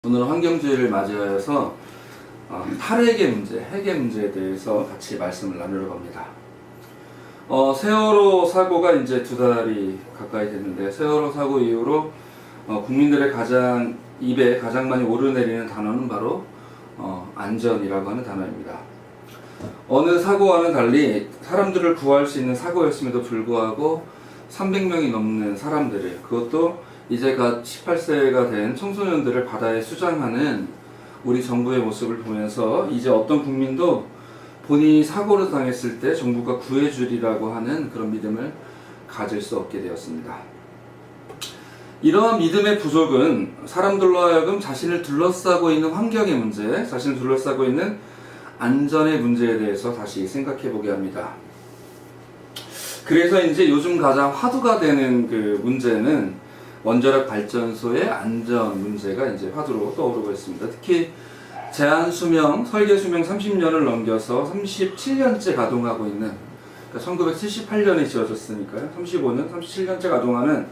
오늘은 환경주의를 맞이하여서 탈핵의 문제, 핵의 문제에 대해서 같이 말씀을 나누려고 합니다. 세월호 사고가 이제 2달이 가까이 됐는데, 세월호 사고 이후로 국민들의 입에 가장 많이 오르내리는 단어는 바로 안전이라고 하는 단어입니다. 어느 사고와는 달리 사람들을 구할 수 있는 사고였음에도 불구하고 300명이 넘는 사람들을, 그것도 이제 갓 18세가 된 청소년들을 바다에 수장하는 우리 정부의 모습을 보면서 이제 어떤 국민도 본인이 사고를 당했을 때 정부가 구해주리라고 하는 그런 믿음을 가질 수 없게 되었습니다. 이러한 믿음의 부족은 사람들로 하여금 자신을 둘러싸고 있는 환경의 문제, 자신을 둘러싸고 있는 안전의 문제에 대해서 다시 생각해 보게 합니다. 그래서 이제 요즘 가장 화두가 되는 그 문제는 원자력 발전소의 안전 문제가 이제 화두로 떠오르고 있습니다. 특히 제한 수명, 설계 수명 30년을 넘겨서 37년째 가동하고 있는, 그러니까 1978년에 지어졌으니까요. 35년, 37년째 가동하는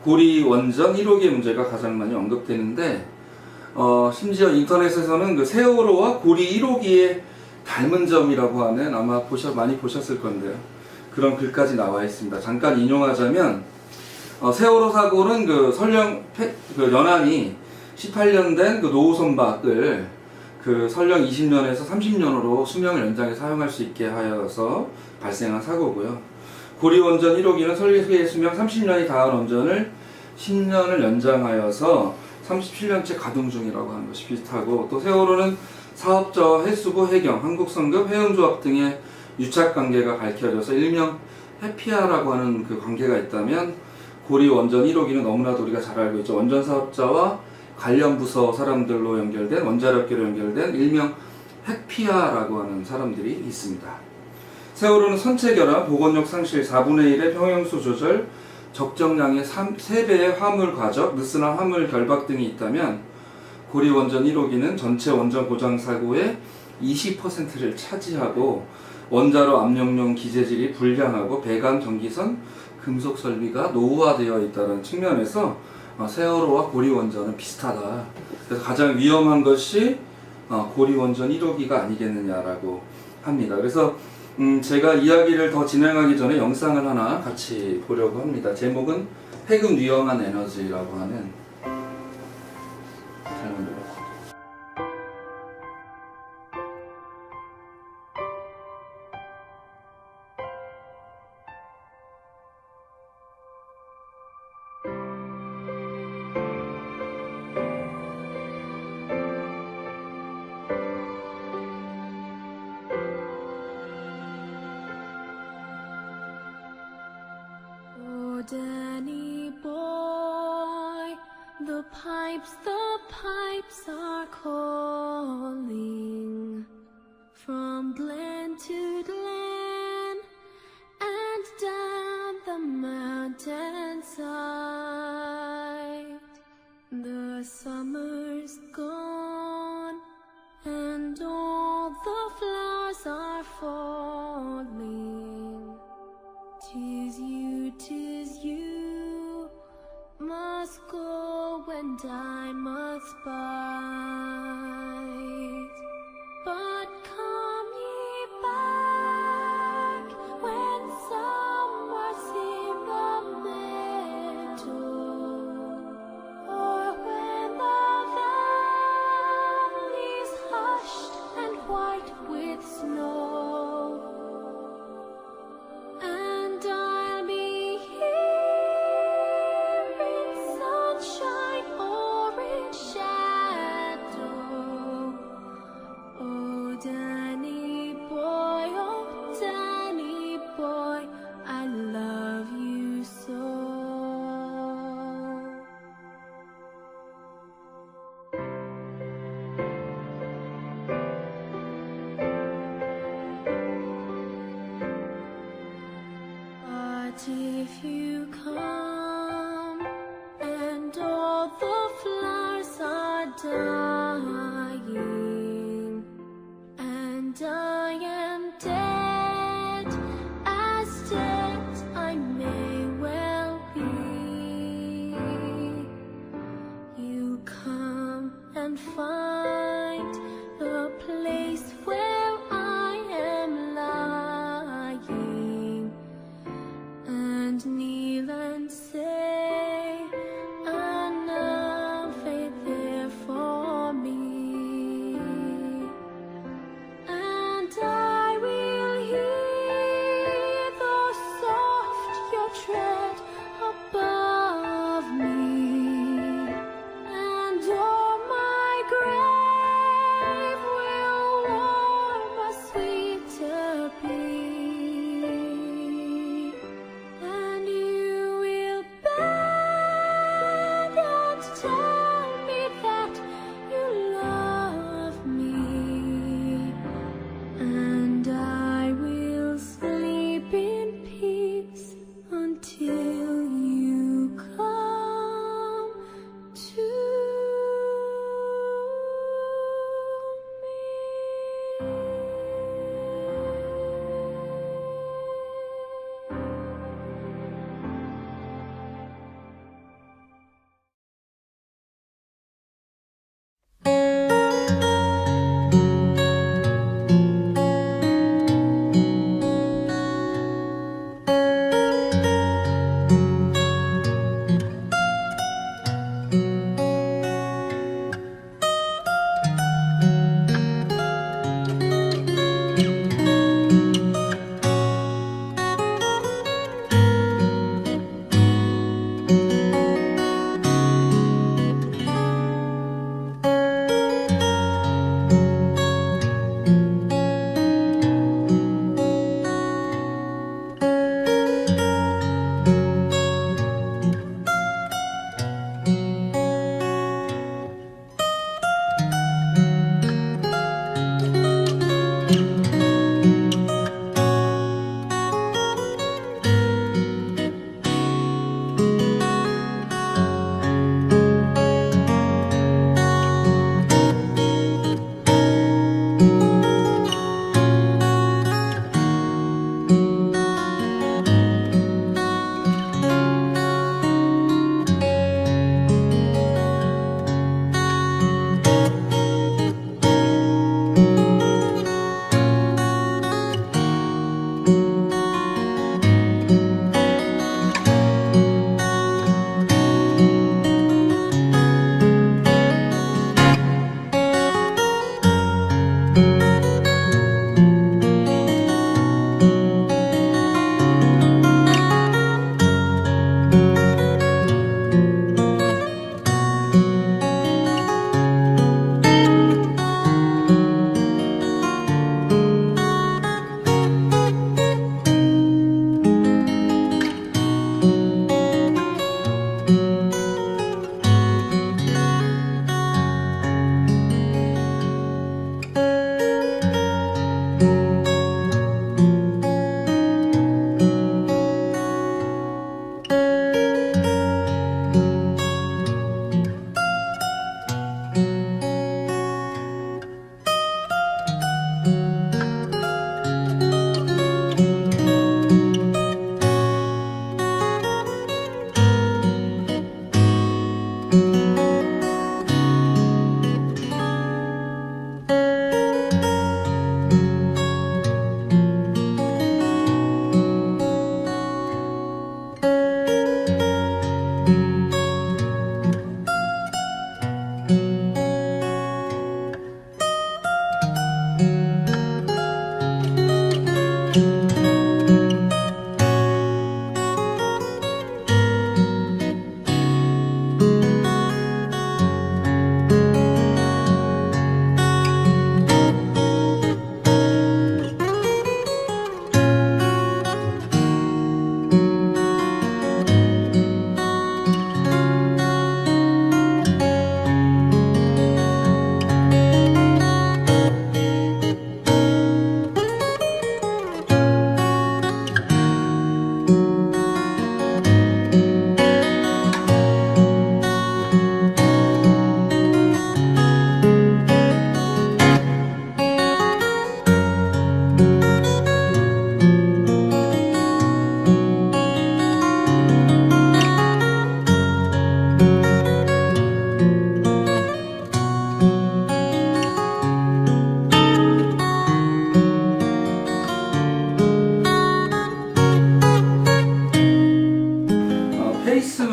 고리 원전 1호기의 문제가 가장 많이 언급되는데, 심지어 인터넷에서는 그 세월호와 고리 1호기의 닮은 점이라고 하는, 아마 많이 보셨을 건데요. 그런 글까지 나와 있습니다. 잠깐 인용하자면, 세월호 사고는 연안이 18년 된 그 노후 선박을 설령 20년에서 30년으로 수명을 연장해 사용할 수 있게 하여서 발생한 사고고요. 고리 원전 1호기는 설계 수명 30년이 닿은 원전을 10년을 연장하여서 37년째 가동 중이라고 하는 것이 비슷하고, 또 세월호는 사업자와 해수부, 해경, 한국성급, 해운조합 등의 유착 관계가 밝혀져서 일명 해피아라고 하는 그 관계가 있다면, 고리 원전 1호기는 너무나도 우리가 잘 알고 있죠. 원전 사업자와 관련 부서 사람들로 연결된, 원자력계로 연결된 일명 핵피아라고 하는 사람들이 있습니다. 세월호는 선체 결함, 보건력 상실, 4분의 1의 평형수 조절, 적정량의 3배의 화물 과적, 느슨한 화물 결박 등이 있다면, 고리 원전 1호기는 전체 원전 고장 사고의 20%를 차지하고, 원자로 압력용 기재질이 불량하고 배관 전기선, 금속 설비가 노후화되어 있다는 측면에서 세월호와 고리 원전은 비슷하다. 그래서 가장 위험한 것이 고리 원전 1호기가 아니겠느냐라고 합니다. 그래서 제가 이야기를 더 진행하기 전에 영상을 하나 같이 보려고 합니다. 제목은 핵은 위험한 에너지라고 하는, 잘못 눌렀습니다. Danny boy, the pipes are calling from glen to glen and down the mountainside. The summer's gone and all the flowers are falling. 'Tis you, must go and I must bide. But come ye back when summer's in the meadow, or when the valley's hushed and white with snow. If you come and all the flowers are dying and I am dead, as dead I may well be, you come and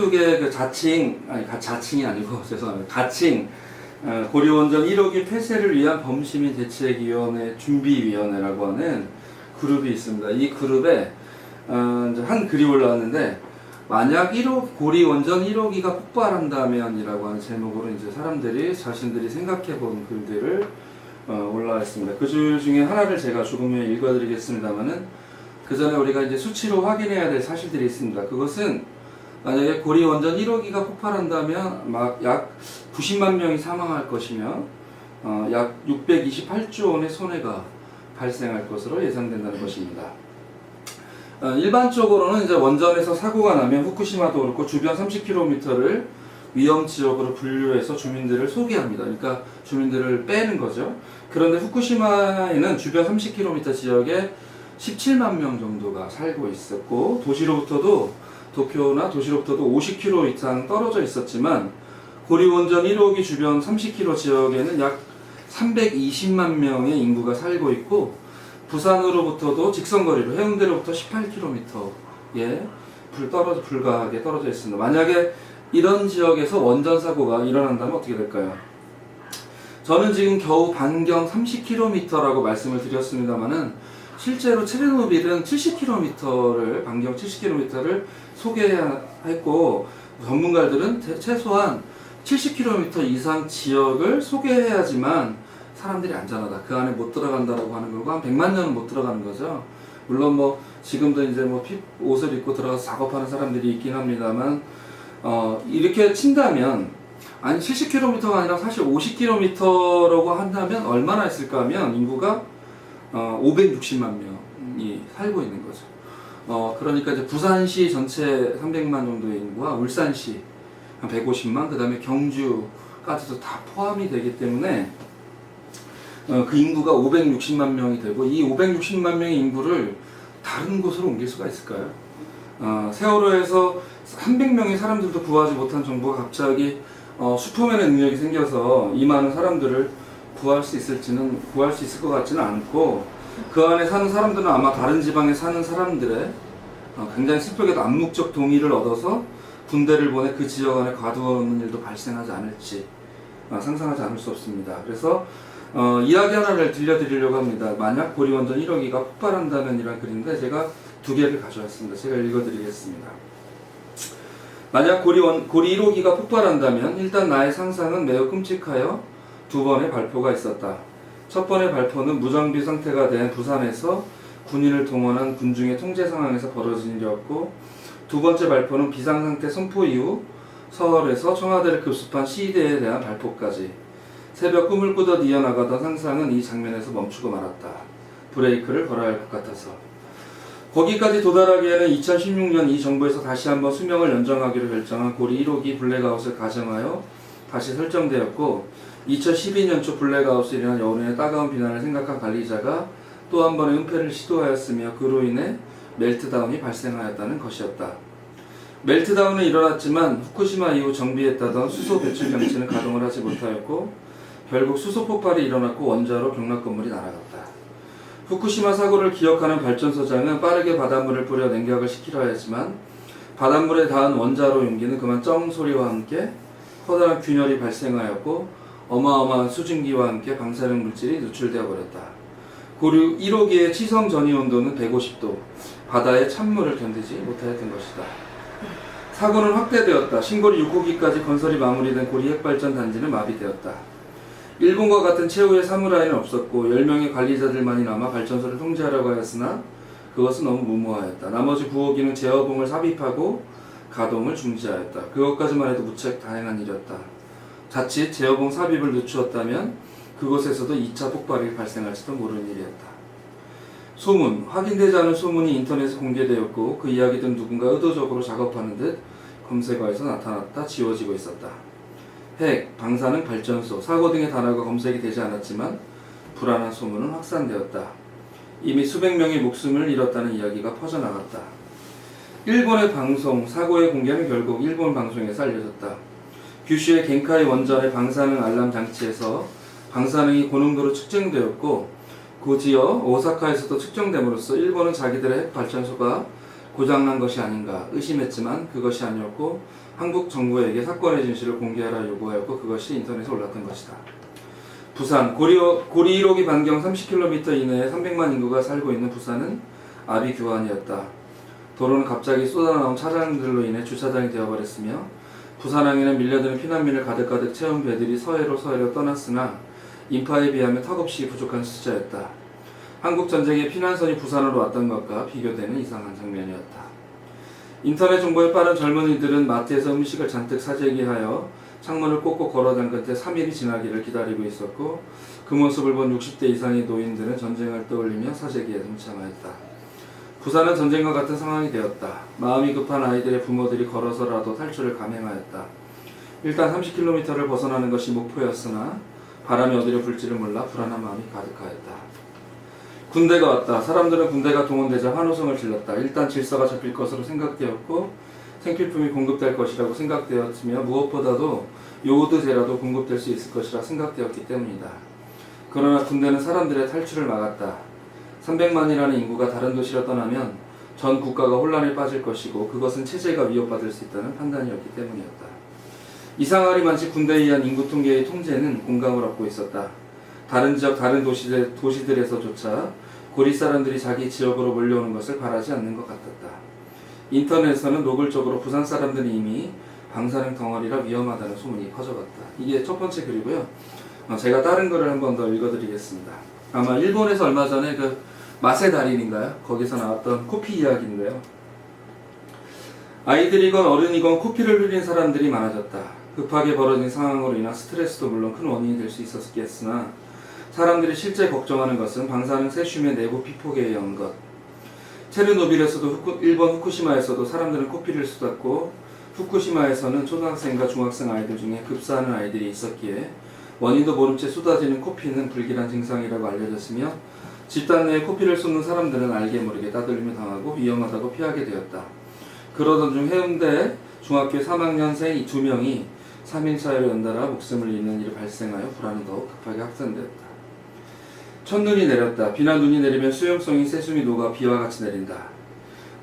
한국의 그 자칭이 아니고 죄송합니다. 가칭 고리원전 1호기 폐쇄를 위한 범시민 대책위원회 준비위원회라고 하는 그룹이 있습니다. 이 그룹에 이제 한 글이 올라왔는데, 만약 고리원전 1호기가 폭발한다면이라고 하는 제목으로 이제 사람들이 자신들이 생각해본 글들을 올라왔습니다. 그 중에 하나를 제가 조금 후에 읽어드리겠습니다만은, 그 전에 우리가 이제 수치로 확인해야 될 사실들이 있습니다. 그것은 만약에 고리원전 1호기가 폭발한다면 약 90만 명이 사망할 것이며 약 628조 원의 손해가 발생할 것으로 예상된다는 것입니다. 일반적으로는 이제 원전에서 사고가 나면 후쿠시마도 그렇고 주변 30km를 위험 지역으로 분류해서 주민들을 소개합니다. 그러니까 주민들을 빼는 거죠. 그런데 후쿠시마에는 주변 30km 지역에 17만 명 정도가 살고 있었고, 도쿄나 도시로부터도 50km 이상 떨어져 있었지만, 고리원전 1호기 주변 30km 지역에는 약 320만 명의 인구가 살고 있고, 부산으로부터도 직선거리로 해운대로부터 18km에 불가하게 떨어져 있습니다. 만약에 이런 지역에서 원전 사고가 일어난다면 어떻게 될까요? 저는 지금 겨우 반경 30km라고 말씀을 드렸습니다만은, 실제로 체르노빌은 70km를, 반경 70km를 소개했고, 전문가들은 최소한 70km 이상 지역을 소개해야지만 사람들이 안전하다, 그 안에 못 들어간다라고 하는 거고, 한 100만 년은 못 들어가는 거죠. 물론 지금도 이제 옷을 입고 들어가서 작업하는 사람들이 있긴 합니다만, 이렇게 친다면, 아니 70km가 아니라 사실 50km라고 한다면 얼마나 있을까 하면 인구가 560만 명이 살고 있는 거죠. 그러니까 이제 부산시 전체 300만 정도의 인구와 울산시 한 150만, 그 다음에 경주까지도 다 포함이 되기 때문에 그 인구가 560만 명이 되고, 이 560만 명의 인구를 다른 곳으로 옮길 수가 있을까요? 세월호에서 300명의 사람들도 구하지 못한 정부가 갑자기 슈퍼맨의 능력이 생겨서 이 많은 사람들을 구할 수 있을 것 같지는 않고, 그 안에 사는 사람들은 아마 다른 지방에 사는 사람들의 굉장히 슬프게도 암묵적 동의를 얻어서 군대를 보내 그 지역 안에 가두어놓는 일도 발생하지 않을지 상상하지 않을 수 없습니다. 그래서 이야기 하나를 들려드리려고 합니다. 만약 고리원전 1호기가 폭발한다면 이란 글인데, 제가 두 개를 가져왔습니다. 제가 읽어드리겠습니다. 만약 고리 1호기가 폭발한다면 일단 나의 상상은 매우 끔찍하여 두 번의 발표가 있었다. 첫 번의 발표는 무정비 상태가 된 부산에서 군인을 동원한 군중의 통제 상황에서 벌어진 일이었고, 두 번째 발표는 비상상태 선포 이후 서울에서 청와대를 급습한 시위대에 대한 발표까지, 새벽 꿈을 꾸듯 이어나가던 상상은 이 장면에서 멈추고 말았다. 브레이크를 걸어야 할 것 같아서. 거기까지 도달하기에는 2016년 이 정부에서 다시 한번 수명을 연장하기로 결정한 고리 1호기 블랙아웃을 가정하여 다시 설정되었고, 2012년 초 블랙아웃으로 인한 여론의 따가운 비난을 생각한 관리자가 또 한 번의 은폐를 시도하였으며, 그로 인해 멜트다운이 발생하였다는 것이었다. 멜트다운은 일어났지만 후쿠시마 이후 정비했다던 수소 배출 장치는 가동을 하지 못하였고, 결국 수소 폭발이 일어났고 원자로 병락 건물이 날아갔다. 후쿠시마 사고를 기억하는 발전소장은 빠르게 바닷물을 뿌려 냉각을 시키려 했지만, 바닷물에 닿은 원자로 용기는 그만 쩡 소리와 함께 커다란 균열이 발생하였고, 어마어마한 수증기와 함께 방사능 물질이 누출되어 버렸다. 고리 1호기의 치성 전이 온도는 150도, 바다의 찬물을 견디지 못하였던 것이다. 사고는 확대되었다. 신고리 6호기까지 건설이 마무리된 고리 핵발전 단지는 마비되었다. 일본과 같은 최후의 사무라이는 없었고 10명의 관리자들만이 남아 발전소를 통제하려고 하였으나 그것은 너무 무모하였다. 나머지 9호기는 제어봉을 삽입하고 가동을 중지하였다. 그것까지만 해도 무척 다행한 일이었다. 자칫 제어봉 삽입을 늦추었다면 그곳에서도 2차 폭발이 발생할지도 모르는 일이었다. 소문, 확인되지 않은 소문이 인터넷에 공개되었고, 그 이야기들은 누군가 의도적으로 작업하는 듯 검색어에서 나타났다 지워지고 있었다. 핵, 방사능 발전소, 사고 등의 단어가 검색이 되지 않았지만 불안한 소문은 확산되었다. 이미 수백 명의 목숨을 잃었다는 이야기가 퍼져나갔다. 일본의 방송, 사고의 공개는 결국 일본 방송에서 알려졌다. 규슈의 겐카이 원전의 방사능 알람 장치에서 방사능이 고농도로 측정되었고, 곧이어 오사카에서도 측정됨으로써 일본은 자기들의 핵 발전소가 고장난 것이 아닌가 의심했지만 그것이 아니었고, 한국 정부에게 사건의 진실을 공개하라 요구하였고 그것이 인터넷에 올랐던 것이다. 부산 고리 1호기 반경 30km 이내에 300만 인구가 살고 있는 부산은 아비규환이었다. 도로는 갑자기 쏟아나온 차량들로 인해 주차장이 되어버렸으며 부산항에는 밀려드는 피난민을 가득가득 채운 배들이 서해로 떠났으나 인파에 비하면 턱없이 부족한 숫자였다. 한국전쟁에 피난선이 부산으로 왔던 것과 비교되는 이상한 장면이었다. 인터넷 정보에 빠른 젊은이들은 마트에서 음식을 잔뜩 사재기하여 창문을 꼭꼭 걸어잠근 채 3일이 지나기를 기다리고 있었고 그 모습을 본 60대 이상의 노인들은 전쟁을 떠올리며 사재기에 동참하였다. 부산은 전쟁과 같은 상황이 되었다. 마음이 급한 아이들의 부모들이 걸어서라도 탈출을 감행하였다. 일단 30km를 벗어나는 것이 목표였으나 바람이 어디로 불지를 몰라 불안한 마음이 가득하였다. 군대가 왔다. 사람들은 군대가 동원되자 환호성을 질렀다. 일단 질서가 잡힐 것으로 생각되었고 생필품이 공급될 것이라고 생각되었으며 무엇보다도 요오드제라도 공급될 수 있을 것이라 생각되었기 때문이다. 그러나 군대는 사람들의 탈출을 막았다. 300만이라는 인구가 다른 도시로 떠나면 전 국가가 혼란에 빠질 것이고 그것은 체제가 위협받을 수 있다는 판단이었기 때문이었다. 이상하리 만치 군대에 의한 인구 통계의 통제는 공감을 얻고 있었다. 다른 지역, 다른 도시들에서조차 고리 사람들이 자기 지역으로 몰려오는 것을 바라지 않는 것 같았다. 인터넷에서는 노골적으로 부산 사람들이 이미 방사능 덩어리라 위험하다는 소문이 퍼져갔다. 이게 첫 번째 글이고요. 제가 다른 글을 한 번 더 읽어드리겠습니다. 아마 일본에서 얼마 전에 그 맛의 달인인가요? 거기서 나왔던 코피 이야기인데요. 아이들이건 어른이건 코피를 흘린 사람들이 많아졌다. 급하게 벌어진 상황으로 인한 스트레스도 물론 큰 원인이 될 수 있었겠으나 사람들이 실제 걱정하는 것은 방사능 세슘의 내부 피폭에 의한 것. 체르노빌에서도 일본 후쿠시마에서도 사람들은 코피를 쏟았고 후쿠시마에서는 초등학생과 중학생 아이들 중에 급사하는 아이들이 있었기에 원인도 모른 채 쏟아지는 코피는 불길한 증상이라고 알려졌으며 집단 내에 코피를 쏟는 사람들은 알게 모르게 따돌림을 당하고 위험하다고 피하게 되었다. 그러던 중 해운대 중학교 3학년생 2명이 3일 사이로 연달아 목숨을 잃는 일이 발생하여 불안은 더욱 급하게 확산되었다. 첫눈이 내렸다. 비나 눈이 내리면 수용성인 세슘이 녹아 비와 같이 내린다.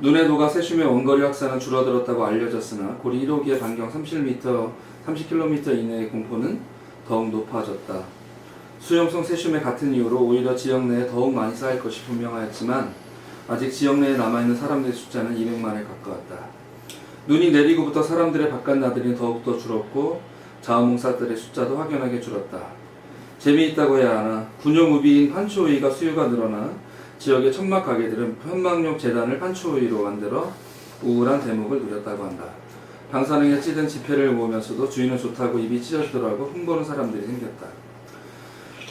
눈에 녹아 세슘의 원거리 확산은 줄어들었다고 알려졌으나 고리 1호기의 반경 30km 이내의 공포는 더욱 높아졌다. 수용성 세슘의 같은 이유로 오히려 지역 내에 더욱 많이 쌓일 것이 분명하였지만 아직 지역 내에 남아있는 사람들의 숫자는 200만에 가까웠다. 눈이 내리고부터 사람들의 바깥 나들이는 더욱더 줄었고 자원봉사들의 숫자도 확연하게 줄었다. 재미있다고 해야 하나 군용우비인 판초오이가 수요가 늘어나 지역의 천막 가게들은 현망용 재단을 판초오이로 만들어 우울한 대목을 누렸다고 한다. 방사능에 찌든 지폐를 모으면서도 주인은 좋다고 입이 찢어지더라고 흠보는 사람들이 생겼다.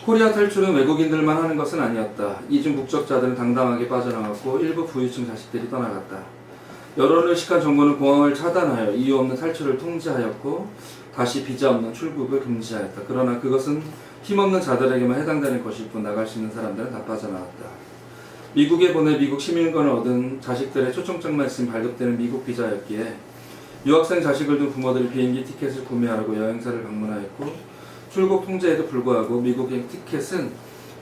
코리아 탈출은 외국인들만 하는 것은 아니었다. 이중 국적자들은 당당하게 빠져나갔고 일부 부유층 자식들이 떠나갔다. 여론을 의식한 정부는 공항을 차단하여 이유 없는 탈출을 통제하였고 다시 비자 없는 출국을 금지하였다. 그러나 그것은 힘없는 자들에게만 해당되는 것일 뿐 나갈 수 있는 사람들은 다 빠져나갔다. 미국에 보내 미국 시민권을 얻은 자식들의 초청장만 있으면 발급되는 미국 비자였기에 유학생 자식을 둔 부모들이 비행기 티켓을 구매하라고 여행사를 방문하였고 출국 통제에도 불구하고 미국행 티켓은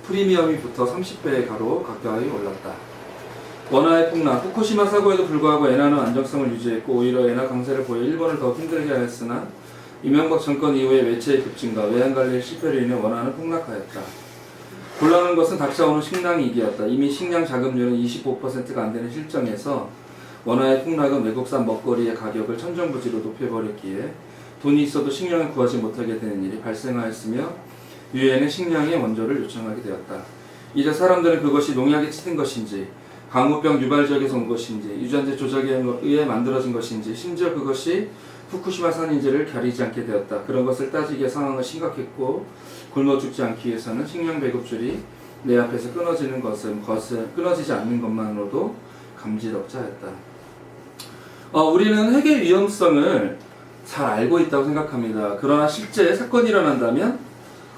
프리미엄이 붙어 30배의 가로 가까이 올랐다. 원화의 폭락, 후쿠시마 사고에도 불구하고 엔화는 안정성을 유지했고 오히려 엔화 강세를 보여 일본을 더 힘들게 하였으나 이명박 정권 이후의 외채의 급증과 외환관리의 실패로 인해 원화는 폭락하였다. 곤란한 것은 닥쳐오는 식량 위기였다. 이미 식량 자금률은 25%가 안 되는 실정에서 원화의 폭락은 외국산 먹거리의 가격을 천정부지로 높여버렸기에 돈이 있어도 식량을 구하지 못하게 되는 일이 발생하였으며 유엔은 식량의 원조를 요청하게 되었다. 이제 사람들은 그것이 농약에 치든 것인지 강우병 유발지역에서 온 것인지 유전자 조작에 의해 만들어진 것인지 심지어 그것이 후쿠시마 산인지를 가리지 않게 되었다. 그런 것을 따지기에 상황은 심각했고 굶어 죽지 않기 위해서는 식량 배급줄이 내 앞에서 끊어지지 않는 것만으로도 감지덕자였다. 우리는 핵의 위험성을 잘 알고 있다고 생각합니다. 그러나 실제 사건이 일어난다면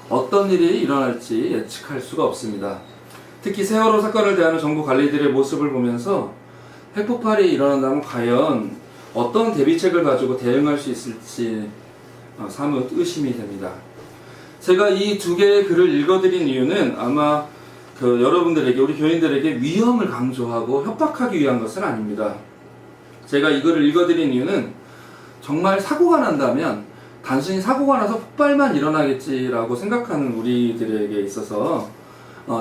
어떤 일이 일어날지 예측할 수가 없습니다. 특히 세월호 사건을 대하는 정부 관리들의 모습을 보면서 핵폭발이 일어난다면 과연 어떤 대비책을 가지고 대응할 수 있을지 사뭇 의심이 됩니다. 제가 이 두 개의 글을 읽어드린 이유는 아마 여러분들에게, 우리 교인들에게 위험을 강조하고 협박하기 위한 것은 아닙니다. 제가 이 글을 읽어드린 이유는 정말 사고가 난다면 단순히 사고가 나서 폭발만 일어나겠지라고 생각하는 우리들에게 있어서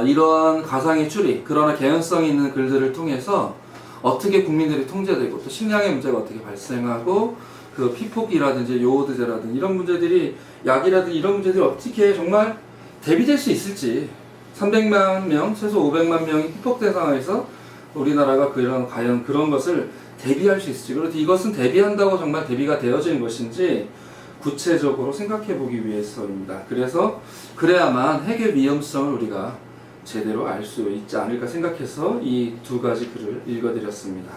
이러한 가상의 추리, 그러나 개연성 있는 글들을 통해서 어떻게 국민들이 통제되고 또 식량의 문제가 어떻게 발생하고 그 피폭이라든지 요오드제라든지 이런 문제들이 약이라든지 이런 문제들이 어떻게 정말 대비될 수 있을지 300만 명, 최소 500만 명이 피폭된 상황에서 우리나라가 과연 그런 것을 대비할 수 있을지, 그리고 이것은 대비한다고 정말 대비가 되어지는 것인지 구체적으로 생각해 보기 위해서입니다. 그래야만 핵의 위험성을 우리가 제대로 알 수 있지 않을까 생각해서 이 두 가지 글을 읽어드렸습니다.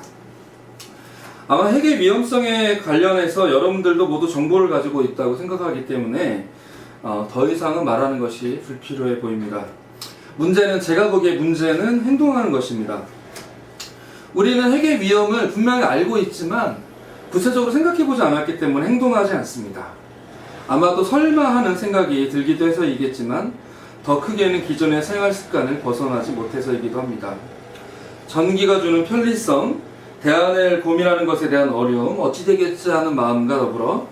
아마 핵의 위험성에 관련해서 여러분들도 모두 정보를 가지고 있다고 생각하기 때문에 더 이상은 말하는 것이 불필요해 보입니다. 제가 보기에 문제는 행동하는 것입니다. 우리는 핵의 위험을 분명히 알고 있지만 구체적으로 생각해보지 않았기 때문에 행동하지 않습니다. 아마도 설마 하는 생각이 들기도 해서이겠지만 더 크게는 기존의 생활 습관을 벗어나지 못해서이기도 합니다. 전기가 주는 편리성, 대안을 고민하는 것에 대한 어려움, 어찌 되겠지 하는 마음과 더불어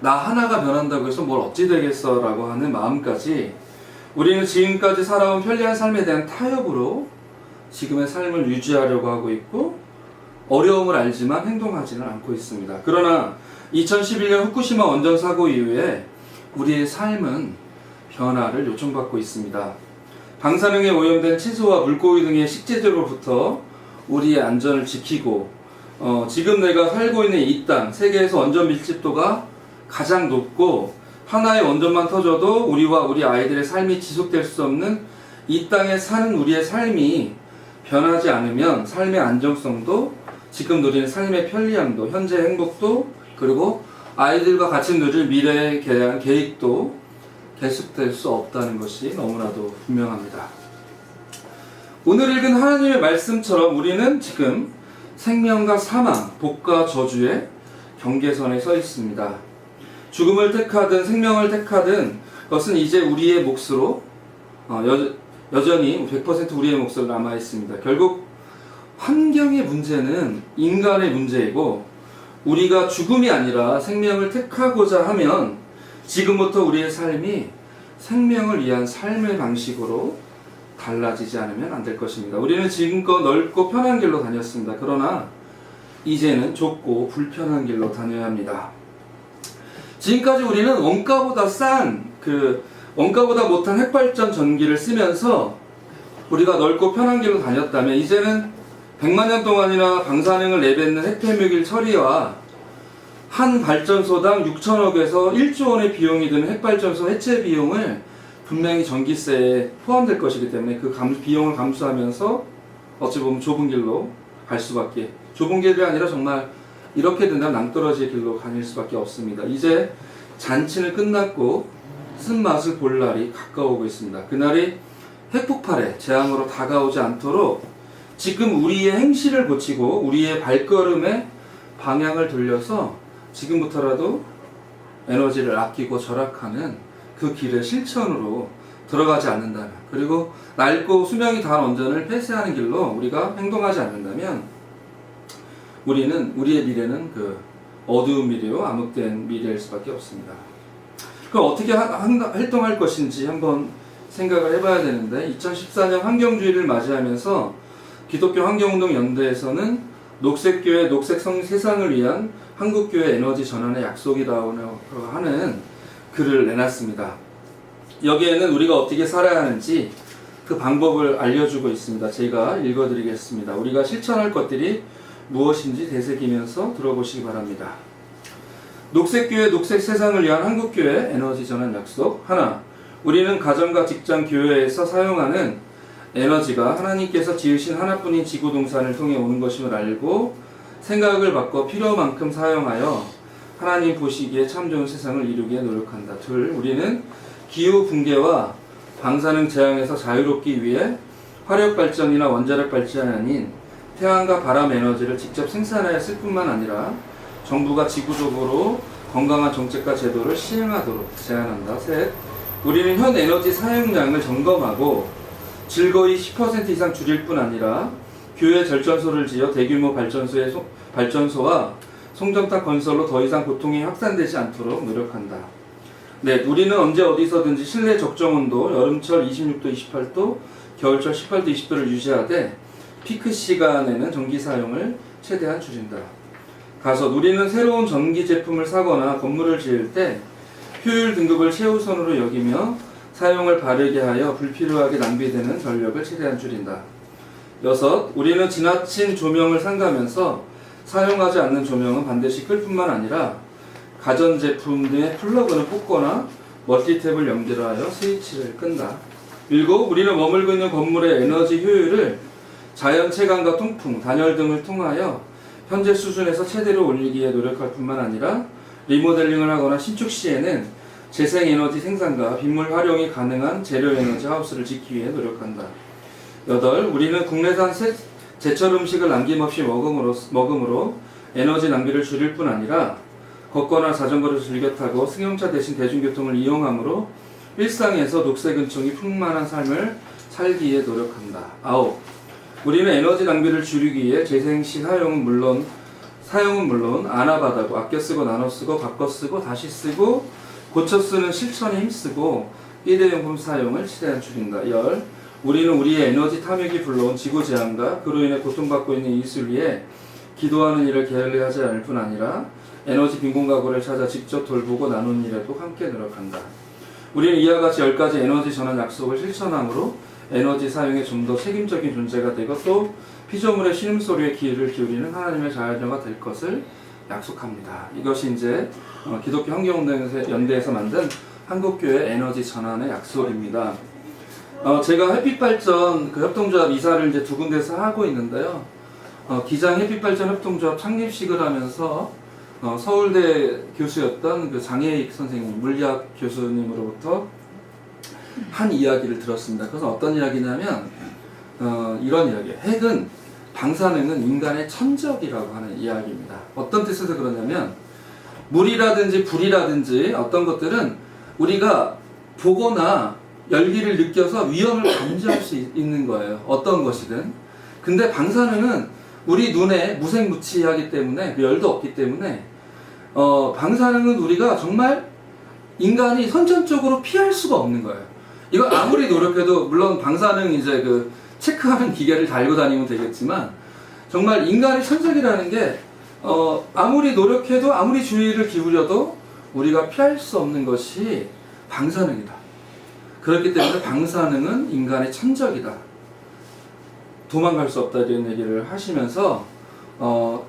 나 하나가 변한다고 해서 뭘 어찌 되겠어 라고 하는 마음까지 우리는 지금까지 살아온 편리한 삶에 대한 타협으로 지금의 삶을 유지하려고 하고 있고 어려움을 알지만 행동하지는 않고 있습니다. 그러나 2011년 후쿠시마 원전 사고 이후에 우리의 삶은 변화를 요청받고 있습니다. 방사능에 오염된 채소와 물고기 등의 식재료로부터 우리의 안전을 지키고 지금 내가 살고 있는 이 땅, 세계에서 원전 밀집도가 가장 높고 하나의 원전만 터져도 우리와 우리 아이들의 삶이 지속될 수 없는 이 땅에 사는 우리의 삶이 변하지 않으면 삶의 안정성도 지금 누리는 삶의 편리함도 현재 행복도 그리고 아이들과 같이 누릴 미래에 대한 계획도 계속될 수 없다는 것이 너무나도 분명합니다. 오늘 읽은 하나님의 말씀처럼 우리는 지금 생명과 사망, 복과 저주의 경계선에 서 있습니다. 죽음을 택하든 생명을 택하든 그것은 이제 우리의 몫으로 여전히 100% 우리의 몫으로 남아 있습니다. 결국 환경의 문제는 인간의 문제이고 우리가 죽음이 아니라 생명을 택하고자 하면 지금부터 우리의 삶이 생명을 위한 삶의 방식으로 달라지지 않으면 안 될 것입니다. 우리는 지금껏 넓고 편한 길로 다녔습니다. 그러나 이제는 좁고 불편한 길로 다녀야 합니다. 지금까지 우리는 원가보다 못한 핵발전 전기를 쓰면서 우리가 넓고 편한 길로 다녔다면 이제는 100만 년 동안이나 방사능을 내뱉는 핵폐묘기를 처리와 한 발전소당 6천억에서 1조 원의 비용이 드는 핵발전소 해체 비용을 분명히 전기세에 포함될 것이기 때문에 그 비용을 감수하면서 어찌 보면 좁은 길로 갈 수밖에, 좁은 길이 아니라 정말 이렇게 된다면 낭떠러지의 길로 다닐 수밖에 없습니다. 이제 잔치는 끝났고 쓴맛을 볼 날이 가까워오고 있습니다. 그날이 핵폭발의 재앙으로 다가오지 않도록 지금 우리의 행실을 고치고 우리의 발걸음의 방향을 돌려서 지금부터라도 에너지를 아끼고 절약하는 그 길의 실천으로 들어가지 않는다면, 그리고 낡고 수명이 다한 원전을 폐쇄하는 길로 우리가 행동하지 않는다면 우리의 미래는 그 어두운 미래요, 암흑된 미래일 수밖에 없습니다. 그럼 어떻게 활동할 것인지 한번 생각을 해봐야 되는데 2014년 환경주의를 맞이하면서 기독교 환경운동연대에서는 녹색교회 녹색 세상을 위한 한국교회 에너지 전환의 약속이라고 하는 글을 내놨습니다. 여기에는 우리가 어떻게 살아야 하는지 그 방법을 알려주고 있습니다. 제가 읽어드리겠습니다. 우리가 실천할 것들이 무엇인지 되새기면서 들어보시기 바랍니다. 녹색교회 녹색 세상을 위한 한국교회 에너지 전환 약속. 하나, 우리는 가정과 직장, 교회에서 사용하는 에너지가 하나님께서 지으신 하나뿐인 지구동산을 통해 오는 것임을 알고 생각을 바꿔 필요만큼 사용하여 하나님 보시기에 참 좋은 세상을 이루기에 노력한다. 둘, 우리는 기후 붕괴와 방사능 재앙에서 자유롭기 위해 화력 발전이나 원자력 발전이 아닌 태양과 바람 에너지를 직접 생산하여 쓸 뿐만 아니라 정부가 지구적으로 건강한 정책과 제도를 시행하도록 제안한다. 셋, 우리는 현 에너지 사용량을 점검하고 즐거이 10% 이상 줄일 뿐 아니라 교외 절전소를 지어 대규모 발전소와 송전탑 건설로 더 이상 고통이 확산되지 않도록 노력한다. 네, 우리는 언제 어디서든지 실내 적정 온도, 여름철 26도, 28도, 겨울철 18도, 20도를 유지하되 피크 시간에는 전기 사용을 최대한 줄인다. 가서 우리는 새로운 전기 제품을 사거나 건물을 지을 때 효율 등급을 최우선으로 여기며 사용을 바르게 하여 불필요하게 낭비되는 전력을 최대한 줄인다. 6. 우리는 지나친 조명을 삼가면서 사용하지 않는 조명은 반드시 끌 뿐만 아니라 가전제품 등의 플러그를 뽑거나 멀티탭을 연결하여 스위치를 끈다. 7. 우리는 머물고 있는 건물의 에너지 효율을 자연 채광과 통풍, 단열 등을 통하여 현재 수준에서 최대로 올리기에 노력할 뿐만 아니라 리모델링을 하거나 신축 시에는 재생에너지 생산과 빗물 활용이 가능한 재료에너지 하우스를 짓기 위해 노력한다. 8. 우리는 국내산 제철 음식을 남김없이 먹음으로 에너지 낭비를 줄일 뿐 아니라 걷거나 자전거를 즐겨 타고 승용차 대신 대중교통을 이용함으로 일상에서 녹색 은총이 풍만한 삶을 살기에 노력한다. 9. 우리는 에너지 낭비를 줄이기 위해 재생시 사용은 물론 아나바다고 아껴 쓰고 나눠 쓰고 바꿔 쓰고 다시 쓰고 고쳐 쓰는 실천에 힘쓰고 일회용품 사용을 최대한 줄인다. 10. 우리는 우리의 에너지 탐욕이 불러온 지구재앙과 그로 인해 고통받고 있는 이웃을 위해 기도하는 일을 게을리하지 않을 뿐 아니라 에너지 빈곤가구를 찾아 직접 돌보고 나누는 일에도 함께 노력한다. 우리는 이와 같이 10가지 에너지 전환 약속을 실천함으로 에너지 사용에 좀 더 책임적인 존재가 되고 또 피조물의 신음소리에 귀를 기울이는 하나님의 자녀가 될 것을 약속합니다. 이것이 이제 기독교 환경운동연대에서 만든 한국교회 에너지 전환의 약속입니다. 제가 햇빛발전 그 협동조합 이사를 이제 2군데서 하고 있는데요. 기장 햇빛발전 협동조합 창립식을 하면서 서울대 교수였던 그 장혜익 선생님, 물리학 교수님으로부터 한 이야기를 들었습니다. 그것은 어떤 이야기냐면 이런 이야기예요. 핵은 방사능은 인간의 천적이라고 하는 이야기입니다. 어떤 뜻에서 그러냐면 물이라든지 불이라든지 어떤 것들은 우리가 보거나 열기를 느껴서 위험을 감지할 수 있는 거예요. 어떤 것이든. 근데 방사능은 우리 눈에 무색무취하기 때문에 열도 없기 때문에 방사능은 우리가 정말 인간이 선천적으로 피할 수가 없는 거예요. 이거 아무리 노력해도 물론 방사능 이제 그 체크하는 기계를 달고 다니면 되겠지만 정말 인간의 천적이라는 게 아무리 노력해도 아무리 주의를 기울여도 우리가 피할 수 없는 것이 방사능이다. 그렇기 때문에 방사능은 인간의 천적이다. 도망갈 수 없다 이런 얘기를 하시면서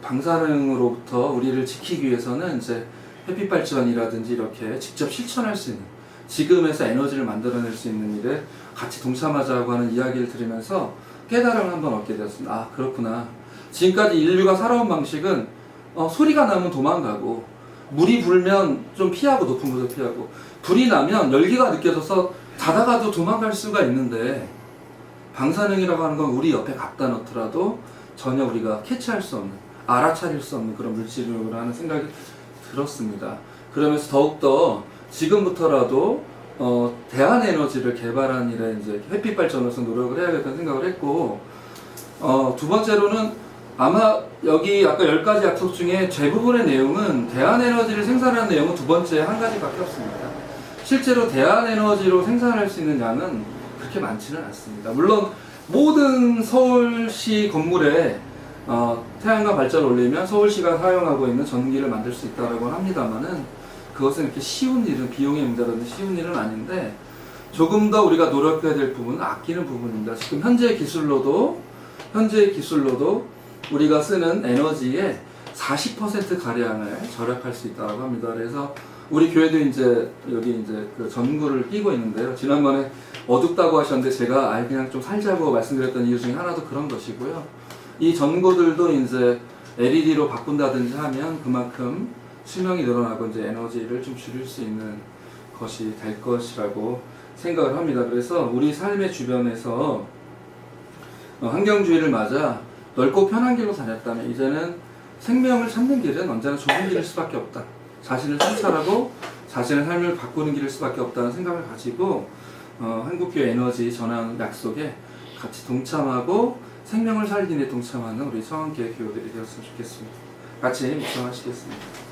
방사능으로부터 우리를 지키기 위해서는 이제 햇빛 발전이라든지 이렇게 직접 실천할 수 있는 지금에서 에너지를 만들어낼 수 있는 일에 같이 동참하자고 하는 이야기를 들으면서 깨달음을 한번 얻게 되었습니다. 아 그렇구나. 지금까지 인류가 살아온 방식은 소리가 나면 도망가고 물이 불면 좀 피하고 높은 곳을 피하고 불이 나면 열기가 느껴져서 자다가도 도망갈 수가 있는데 방사능이라고 하는 건 우리 옆에 갖다 놓더라도 전혀 우리가 캐치할 수 없는 알아차릴 수 없는 그런 물질이라는 생각이 들었습니다. 그러면서 더욱더 지금부터라도 대한에너지를 개발한 일에 이제 햇빛 발전으로서 노력을 해야겠다는 생각을 했고 두 번째로는 아마 여기 아까 10가지 약속 중에 대부분의 내용은 대한에너지를 생산하는 내용은 두 번째 한 가지밖에 없습니다. 실제로 대한에너지로 생산할 수 있는 양은 그렇게 많지는 않습니다. 물론 모든 서울시 건물에 태양광 발전을 올리면 서울시가 사용하고 있는 전기를 만들 수 있다고 합니다만은 그것은 이렇게 쉬운 일은 비용의 문제라든지 쉬운 일은 아닌데 조금 더 우리가 노력해야 될 부분은 아끼는 부분입니다. 지금 현재 기술로도 우리가 쓰는 에너지의 40% 가량을 절약할 수 있다고 합니다. 그래서 우리 교회도 이제 여기 이제 그 전구를 끼고 있는데요. 지난번에 어둡다고 하셨는데 제가 그냥 좀 살자고 말씀드렸던 이유 중에 하나도 그런 것이고요. 이 전구들도 이제 LED로 바꾼다든지 하면 그만큼 수명이 늘어나고 이제 에너지를 좀 줄일 수 있는 것이 될 것이라고 생각을 합니다. 그래서 우리 삶의 주변에서 환경주의를 맞아 넓고 편한 길로 다녔다면 이제는 생명을 찾는 길은 언제나 좁은 길일 수밖에 없다. 자신을 성찰하고 자신의 삶을 바꾸는 길일 수밖에 없다는 생각을 가지고 한국교회 에너지 전환 약속에 같이 동참하고 생명을 살기 위해 동참하는 우리 성원교회 교우들이 되었으면 좋겠습니다. 같이 묵상하시겠습니다.